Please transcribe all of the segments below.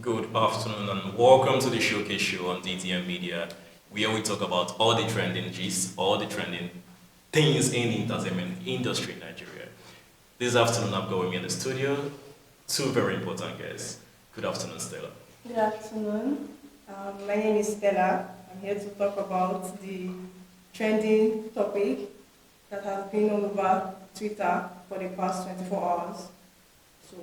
Good afternoon and welcome to the Showcase Show on DTM Media, where we talk about all the trending gist, all the trending things in the entertainment industry in Nigeria. This afternoon, I've got with me in the studio two very important guests. Good afternoon, Stella. Good afternoon. My name is Stella. I'm here to talk about the trending topic that has been all over Twitter for the past 24 hours. So,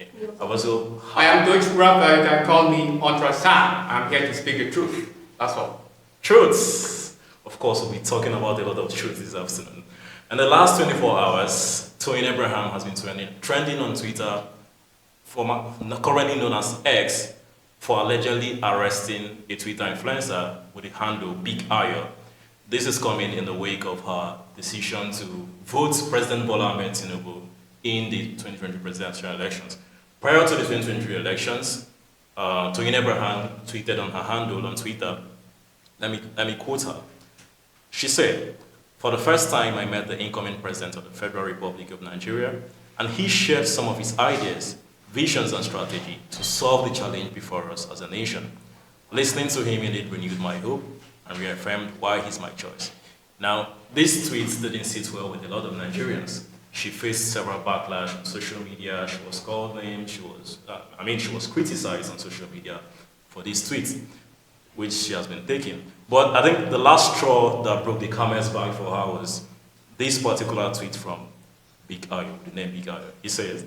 I I am Deutsch rapper. You can call me Ultrasound. I'm here to speak the truth. That's all. truths. Of course, we'll be talking about a lot of truth this afternoon. In the last 24 hours, Toyin Abraham has been trending on Twitter, currently known as X, for allegedly arresting a Twitter influencer with the handle Big Ayo. This is coming in the wake of her decision to vote President Bola Ahmed Tinubu in the 2020 presidential elections. Prior to the 2023 elections, Toyin Abraham tweeted on her handle on Twitter. Let me quote her. She said, "For the first time, I met the incoming president of the Federal Republic of Nigeria, and he shared some of his ideas, visions, and strategy to solve the challenge before us as a nation. Listening to him indeed renewed my hope and reaffirmed why he's my choice." Now, this tweet didn't sit well with a lot of Nigerians. She faced several backlash on social media. She was called names. She was criticized on social media for this tweet, which she has been taking. But I think the last straw that broke the camel's back for her was this particular tweet from Big Ayo, the name Big Ayo. He says,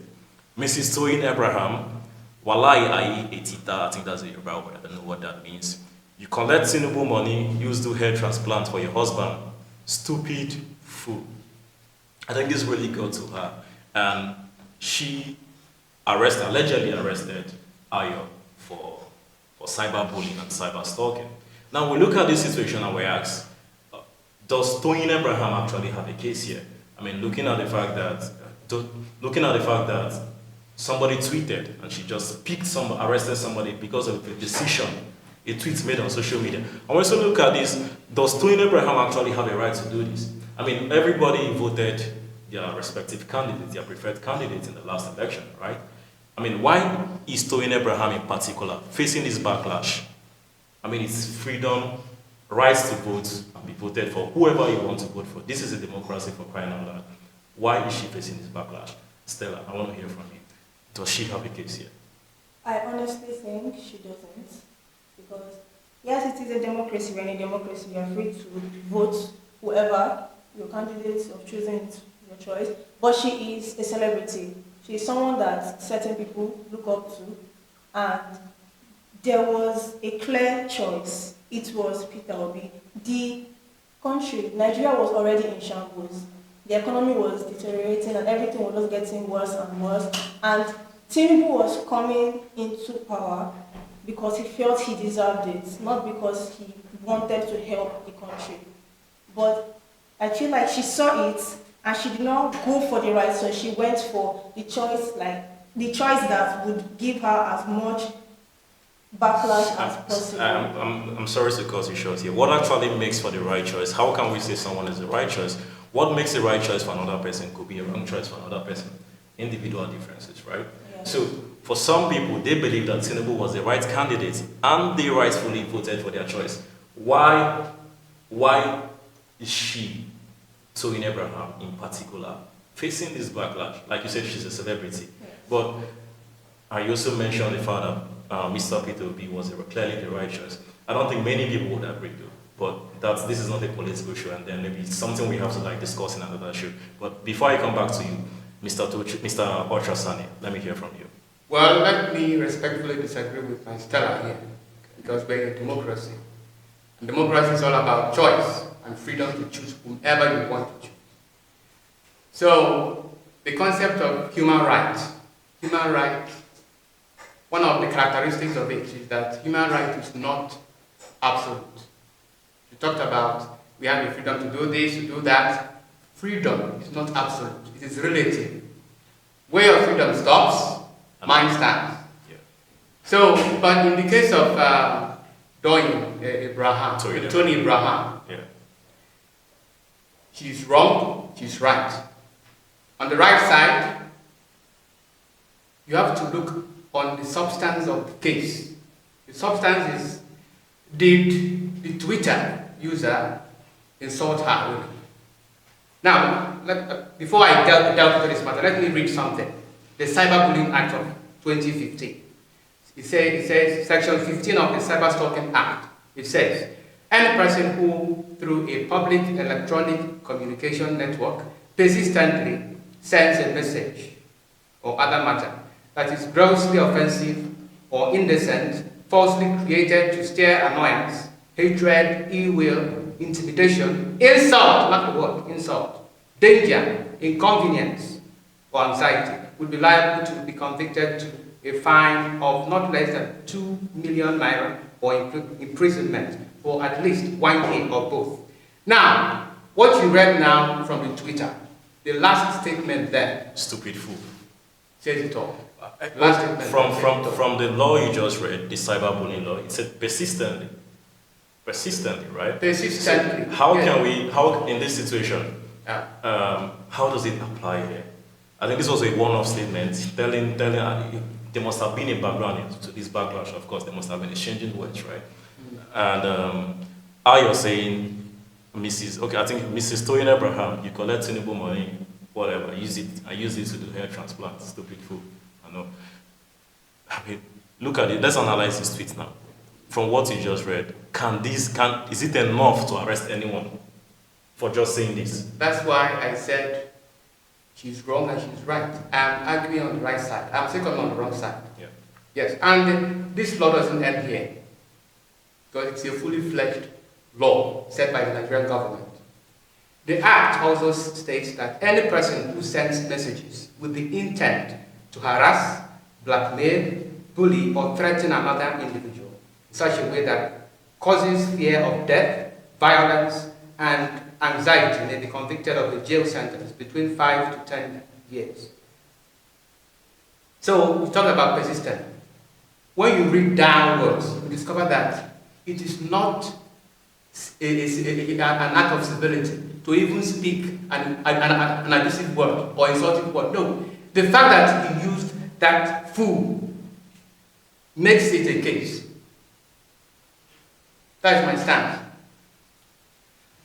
"Mrs. Toyin Abraham, Walai Ai Etita," I think that's a Yoruba word, I don't know what that means. "You collect Tinubu money, used to hair transplant for your husband. Stupid fool." I think this really got to her. And she allegedly arrested Ayo for cyberbullying and cyber stalking. Now we look at this situation and we ask, does Toyin Abraham actually have a case here? I mean, looking at the fact that somebody tweeted and she just arrested somebody because of a decision, a tweet made on social media. And we also look at this, does Toyin Abraham actually have a right to do this? I mean, everybody voted their respective candidates, their preferred candidates in the last election, right? I mean, why is Toyin Abraham in particular facing this backlash? I mean, it's freedom, rights to vote and be voted for whoever you want to vote for. This is a democracy, for crying out loud. Why is she facing this backlash? Stella, I want to hear from you. Does she have a case here? I honestly think she doesn't. Because, yes, it is a democracy. We're in a democracy. We are free to vote whoever your candidate of choosing is your choice. But she is a celebrity. She is someone that certain people look up to. And there was a clear choice. It was Peter Obi. The country, Nigeria, was already in shambles. The economy was deteriorating and everything was just getting worse and worse. And Tinubu was coming into power because he felt he deserved it, not because he wanted to help the country. But I feel like she saw it and she did not go for the right choice. She went for the choice that would give her as much backlash as possible. I'm sorry to cut you short here. What actually makes for the right choice? How can we say someone is the right choice? What makes the right choice for another person could be a wrong choice for another person. Individual differences, right? Yeah. So for some people, they believe that Tinubu was the right candidate and they rightfully voted for their choice. Why is she, Toyin Abraham in particular, facing this backlash? Like you said, she's a celebrity. Yes. But I also mentioned the fact that Mr. Peter Obi was clearly the right choice. I don't think many people would agree though. But this is not a political show, and then maybe it's something we have to discuss in another show. But before I come back to you, Mr. Ultrasani, let me hear from you. Well, let me respectfully disagree with my Stella here, because we're in a democracy. And democracy is all about choice and freedom to choose whomever you want to choose. So, the concept of human rights, one of the characteristics of it is that human right is not absolute. You talked about we have the freedom to do this, to do that. Freedom is not absolute, it is relative. Where your freedom stops, mine stands. Yeah. So, but in the case of Toyin Abraham, Yeah. she's wrong, she's right. On the right side, you have to look on the substance of the case. The substance is, did the Twitter user insult her really? Now, before I delve into this matter, let me read something. The Cyberbullying Act of 2015. It says, Section 15 of the Cyberstalking Act, it says, any person who, through a public electronic communication network, persistently sends a message or other matter that is grossly offensive or indecent, falsely created to stir annoyance, hatred, ill will, intimidation, insult, not the word, insult, danger, inconvenience, or anxiety, would be liable to be convicted to a fine of not less than 2 million naira or imprisonment for at least 1 year or both. Now, what you read now from the Twitter, the last statement there, Stupid fool. says it all. Last statement From the law you just read, the cyberbullying law, it said persistently. Persistently, right? Persistently. How can we, how in this situation, Yeah. how does it apply here? I think this was a one-off statement telling there must have been a background to this backlash. Of course, there must have been exchanging words, right? And how you're saying, I think Mrs. Toyin Abraham, you collect Tinubu money, whatever, use it. I use it to do hair transplant. Stupid fool. I know. I mean, look at it. Let's analyze this tweet now. From what you just read, is it enough to arrest anyone for just saying this? That's why I said she's wrong and she's right. I'm arguing on the right side. I'm saying I'm on the wrong side. Yeah. Yes, and this law doesn't end here, because it's a fully fledged law set by the Nigerian government. The Act also states that any person who sends messages with the intent to harass, blackmail, bully, or threaten another individual in such a way that causes fear of death, violence, and anxiety may be convicted of a jail sentence between 5 to 10 years. So we talk about persistence. When you read downwards, you discover that it is not an act of civility to even speak an abusive word or insulting word. No, the fact that he used that fool makes it a case. That is my stance.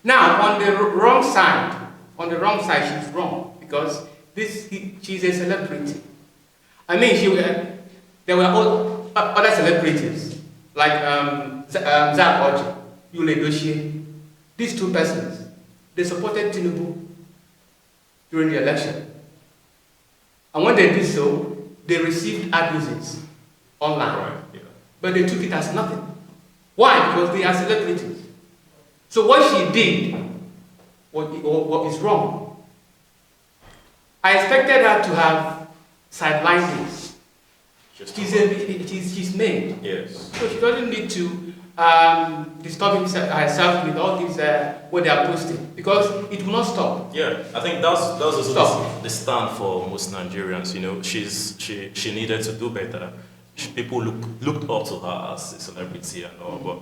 Now, on the wrong side, she's wrong, because she's a celebrity. I mean, there were other celebrities like Zach Oji, Yule Doshie. These two persons, they supported Tinubu during the election, and when they did so, they received abuses online, Right. Yeah. but they took it as nothing. Why? Because they are celebrities. So what she did what is wrong. I expected her to have sidelined this. She's made. Yes. So she doesn't need to disturb herself with all these what they are posting, because it will not stop. Yeah, I think that's also the stand for most Nigerians. You know, she needed to do better. People looked up to her as a celebrity and all, but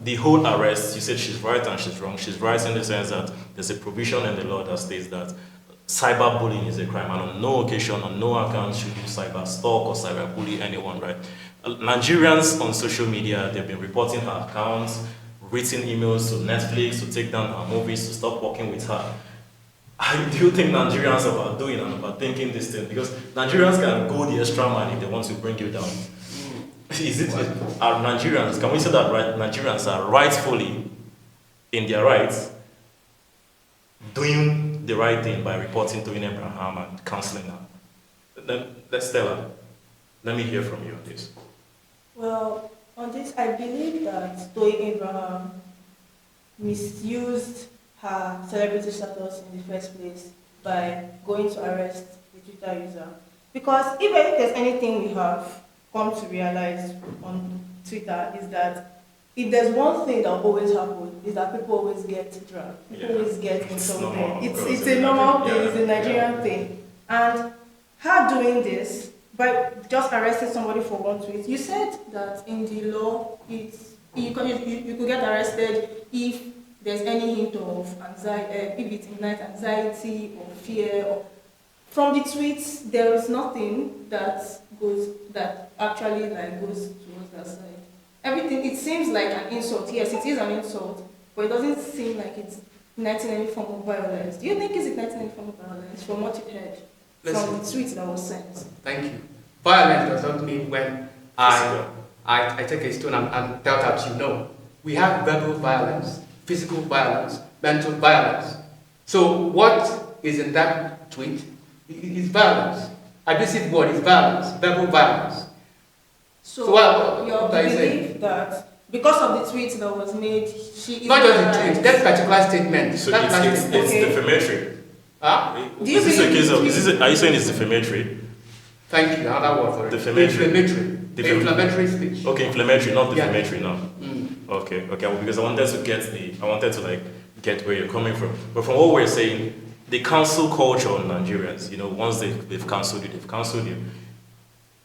the whole arrest, you said she's right and she's wrong. She's right in the sense that there's a provision in the law that states that cyberbullying is a crime, and on no occasion, on no account should you cyber stalk or cyberbully anyone, right? Nigerians on social media, they've been reporting her accounts, written emails to Netflix to take down her movies, to stop working with her. I do think Nigerians are doing and overthinking this thing, because Nigerians can go the extra mile if they want to bring you down. Are Nigerians, can we say that right? Nigerians are rightfully in their rights doing the right thing by reporting Toyin Abraham and counseling her. Then let's tell her. Let me hear from you on this. Well, on this, I believe that Toyin Abraham misused her celebrity status in the first place by going to arrest the Twitter user. Because even if there's anything we have come to realize on Twitter, is that if there's one thing that always happens, is that people always get dragged. People always get insulted. It's a normal thing, it's a Nigerian thing. And her doing this, by just arresting somebody for one tweet, you said that in the law, you could get arrested if there's any hint of anxiety, if it ignites anxiety or fear, or From the tweets, there is nothing that actually like goes towards that side. Everything, it seems like an insult. Yes, it is an insult, but it doesn't seem like it's igniting any form of violence. Do you think it's igniting any form of violence from what you heard from the tweet that was sent? Thank you. Violence does not mean when I take a stone and tell that you know. We have verbal violence, physical violence, mental violence. So what is in that tweet is violence. Abusive word is violence, verbal violence. So what you are you believe saying? that because of the tweet that was made, she is Not just the violent? tweet, that particular statement. So that it's Okay. defamatory. Huh? Do you Is this a believe case of? it's- Are you saying it's defamatory? Thank you, another word for it. Defamatory. Inflammatory. Inflammatory speech. Okay, inflammatory, not Yeah. defamatory now. Mm. Okay, well, because I wanted to like get where you're coming from. But from what we're saying, the cancel culture on Nigerians, once they've cancelled you, they've cancelled you.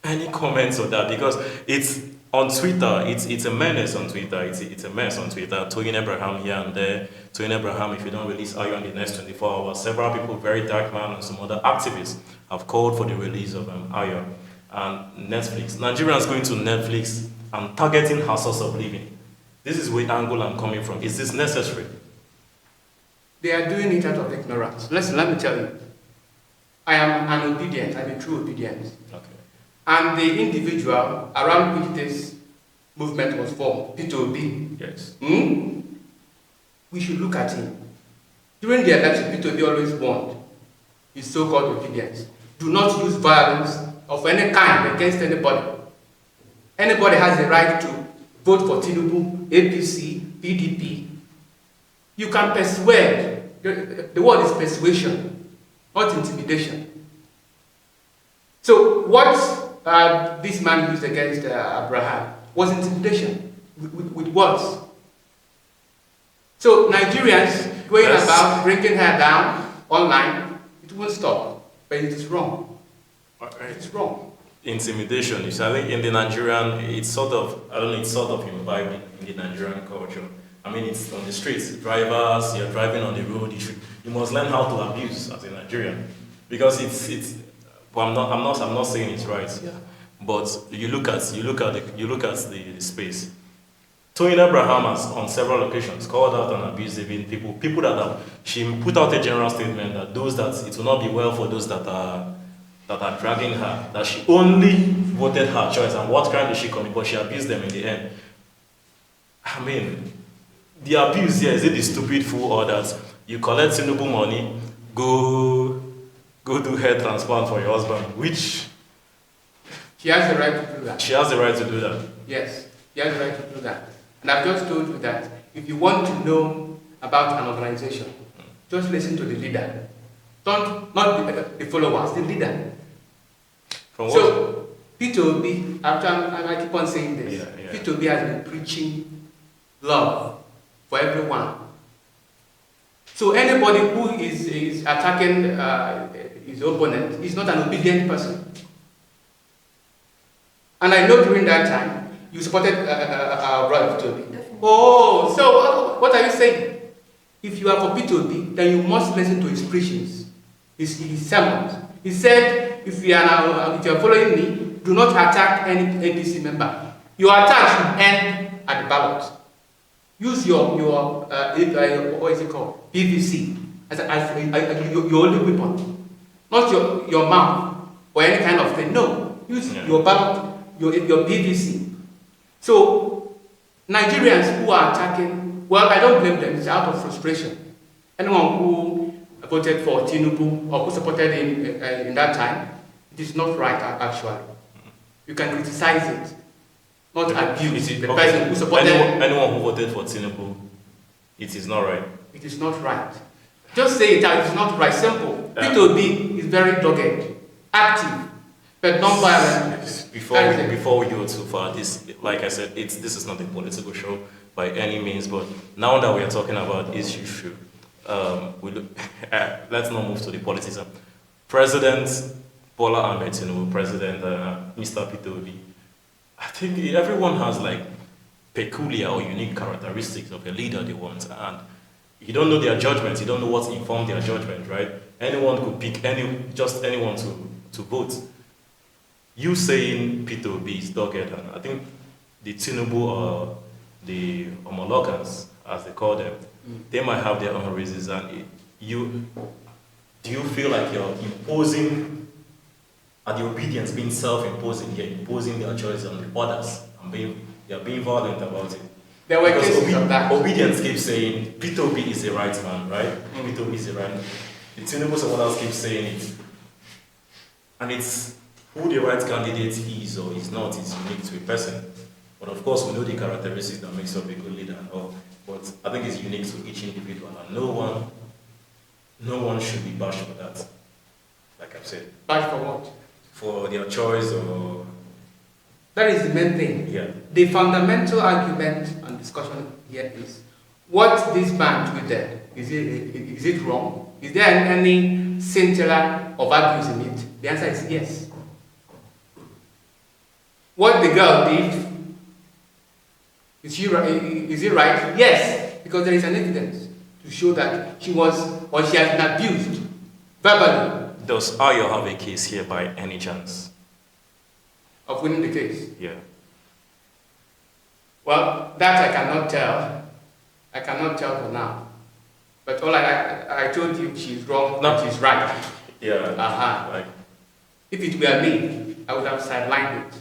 Any comments on that? Because it's on Twitter, it's a menace on Twitter. It's a mess on Twitter. Toyin Abraham here and there. Toyin Abraham, if you don't release Ayo in the next 24 hours, several people, very dark man and some other activists, have called for the release of Ayo. And Netflix. Nigerians going to Netflix and targeting her source of living. This is where angle I'm coming from. Is this necessary? They are doing it out of ignorance. Listen, let me tell you. I am an obedient, I'm a true obedient. Okay. And the individual around which this movement was formed, P2B, Yes. we should look at him. During the election, P2B always warned his so-called obedience. Do not use violence of any kind against anybody. Anybody has the right to vote for Tinubu, APC, PDP. You can persuade. The word is persuasion, not intimidation. So what this man used against Abraham was intimidation with words. So Nigerians going about bringing her down online, it won't stop, but it is wrong. It's wrong. Intimidation. I think in the Nigerian, it's sort of imbibed in the Nigerian culture. I mean, it's on the streets. Drivers, you're driving on the road. You must learn how to abuse as a Nigerian, because it's. Well, I'm not saying it's right. Yeah. But you look at the space. Toyin Abraham has on several occasions called out and abused even people she put out a general statement that it will not be well for those that are dragging her, that she only voted her choice, and what crime did she commit, but she abused them in the end. I mean, the abuse here, is it the stupid fool, or that you collect Tinubu money, go do hair transplant for your husband, which She has the right to do that. she has the right to do that. Yes, she has the right to do that. And I've just told you that if you want to know about an organization, just listen to the leader. Not the followers, the leader. From what? So, P2B, after I keep on saying this, Yeah. P2B has been preaching love for everyone. So anybody who is attacking his opponent is not an obedient person. And I know during that time, you supported our brother P2B. Oh, so what are you saying? If you are for P2B, then you must listen to his preachings, his sermons. He said, if you are following me, do not attack any APC member. Your attack should end at the ballot. Use your what is it called? PVC as your only weapon, not your mouth or any kind of thing. No, use your ballot, your PVC. So Nigerians who are attacking, well, I don't blame them. It's out of frustration. Anyone who voted for Tinubu or who supported him in that time, it is not right. Actually, you can criticize it, not abuse the person who supported. Anyone who voted for Tinubu, it is not right. It is not right. Just say it out. It is not right. Simple. P2B is very dogged, active, but non-violent. Before we go too far, this, like I said, this is not a political show by any means. But now that we are talking about issues, let's not move to the politics. President Bola Ahmed Tinubu, President Mr. P2B. I think everyone has like peculiar or unique characteristics of a leader they want, and you don't know their judgments, you don't know what informed their judgment, right? anyone could pick just anyone to vote. You saying Peter Obi is dogged, and I think the Tinubu or the Omologans, as they call them, they might have their own reasons. And do you feel like you're imposing, are the obedience being self-imposing? You're imposing their choice on the others, and you're being violent about it. There were cases of that. Obedience keeps saying Peter Obi is the right man, right? Peter Obi is the right man. The Tinubu, someone else keeps saying it. And it's who the right candidate is or is not is unique to a person. But of course, we know the characteristics that makes up a good leader and all. But I think it's unique to each individual, and no one should be bashed for that. Like I've said. Bashed for what? For their choice or. That is the main thing. Yeah. The fundamental argument and discussion here is what this man tweeted. Is it wrong? Is there any scintilla of abuse in it? The answer is yes. What the girl did, is it right? Yes, because there is an evidence to show that she was or she has been abused verbally. Does Ayo have a case here by any chance? Of winning the case? Yeah. Well, that I cannot tell. I cannot tell for now. But all I told you, she's wrong, no. She's right. Yeah. Like, if it were me, I would have sidelined it.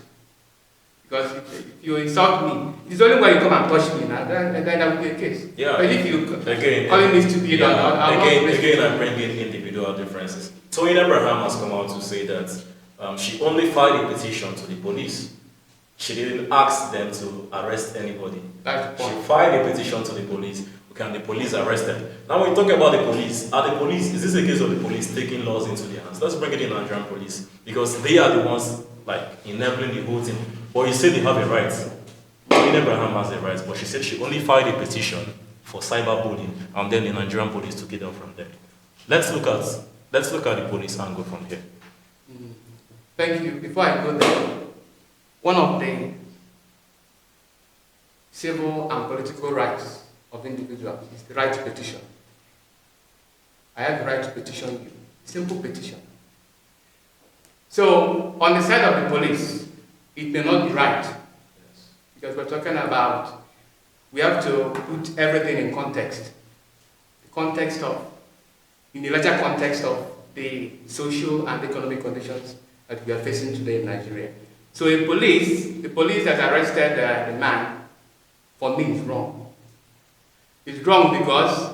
Because if you insult me, it's only when you come and touch me now, then that would be a case. Yeah. But if you again, calling me stupid, again, I bring in individual differences. Toyin Abraham has come out to say that she only filed a petition to the police. She didn't ask them to arrest anybody. She filed a petition to the police. Can the police arrest them? Now, when you talk about the police, is this a case of the police taking laws into their hands? Let's bring it in Nigerian police, because they are the ones like enabling the whole thing. But you say they have a right. Toyin Abraham has a right, but she said she only filed a petition for cyberbullying, and then the Nigerian police took it up from there. Let's look at the police angle from here. Thank you. Before I go there, one of the civil and political rights of individuals is the right to petition. I have the right to petition you. Simple petition. So, on the side of the police, it may not be right. Yes. Because we're talking about, we have to put everything in context. In the larger context of the social and economic conditions that we are facing today in Nigeria. So the police that arrested the man, for me, is wrong. It's wrong because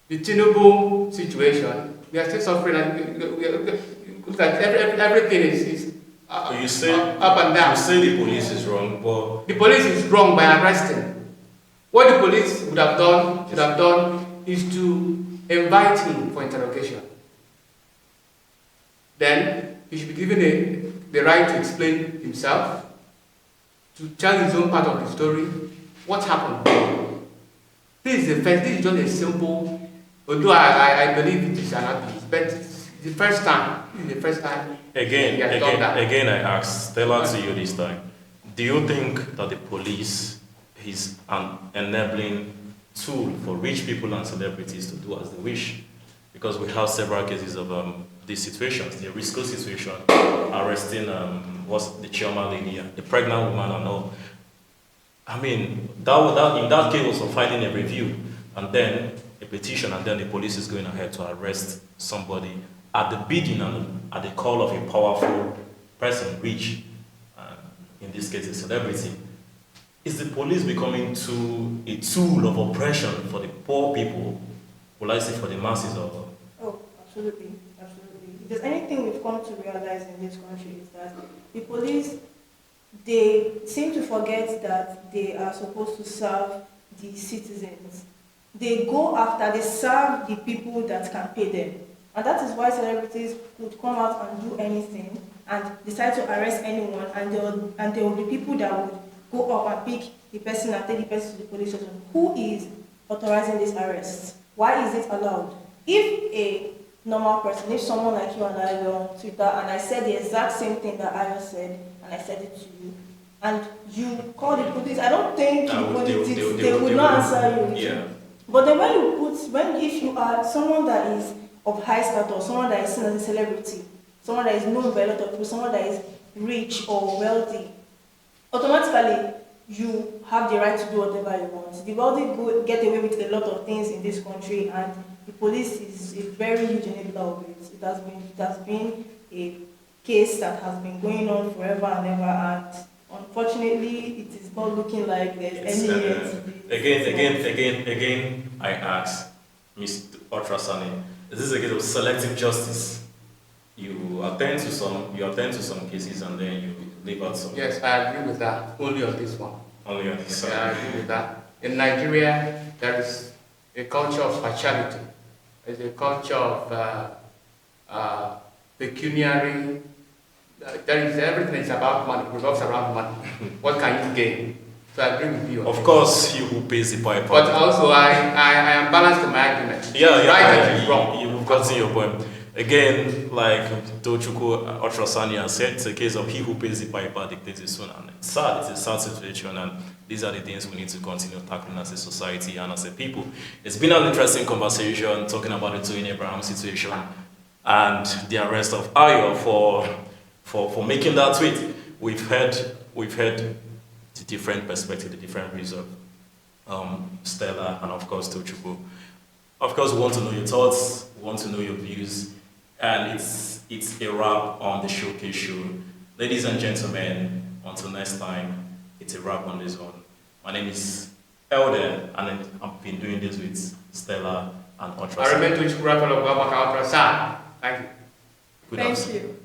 the Tinubu situation, we are still suffering, and look at everything is up and down. You say the police is wrong, but the police is wrong by arresting. What the police should have done is to invite him for interrogation. Then he should be given the right to explain himself, to tell his own part of the story, what happened. This is just a simple, although I believe it is an abuse, but it's the first time. Again, I ask Stella to you this time. Do you think that the police is an enabling tool for rich people and celebrities to do as they wish? Because we have several cases of these situations, the Risco situation, arresting what's the chairman lady, the pregnant woman and all. I mean, that in that case was for filing a review and then a petition, and then the police is going ahead to arrest somebody at the bidding and at the call of a powerful person, rich, in this case a celebrity. Is the police becoming a tool of oppression for the poor people, will I say for the masses? Or? Oh, absolutely. If there's anything we've come to realize in this country is that the police, they seem to forget that they are supposed to serve the citizens. They serve the people that can pay them. And that is why celebrities could come out and do anything and decide to arrest anyone, and there will be people that would go up and pick the person and take the person to the police station. Who is authorizing this arrest? Why is it allowed? If a normal person, if someone like you and I were on Twitter and I said the exact same thing that I said, and I said it to you, and you call the police, I don't think they would not answer you. Yeah. But then if you are someone that is of high status, someone that is seen as a celebrity, someone that is known by a lot of people, someone that is rich or wealthy, automatically you have the right to do whatever you want. The wealthy get away with a lot of things in this country, and the police is a very huge enabler of it. It has been a case that has been going on forever and ever, and unfortunately, it is not looking like there's any Again, I ask Mr. Otrasani, is this a case of selective justice? You attend to some cases and then you leave out some. Yes, I agree with that. Only on this one. Only on this. Yeah, I agree with that. In Nigeria, there is a culture of partiality. There's a culture of pecuniary. There is everything is about money. It revolves around money. What can you gain? So I agree with you. Of course, he who pays the piper. But also, I am balanced in my argument. Yeah, Right and she's wrong. You've gotten your point. Again, like Tochukwu Otrasani has said, it's a case of he who pays the piper dictates the tune. And it's sad, it's a sad situation, and these are the things we need to continue tackling as a society and as a people. It's been an interesting conversation talking about the Toyin Abraham situation and the arrest of Ayo for making that tweet. We've heard the different perspective, the different views of Stella and of course Tochukwu. Of course, we want to know your thoughts, we want to know your views, and it's a wrap on the Showcase Show. Ladies and gentlemen, until next time, it's a wrap on this one. My name is Elden, and I've been doing this with Stella and Otrasani. I remain to Thank you. Good afternoon. Thank you.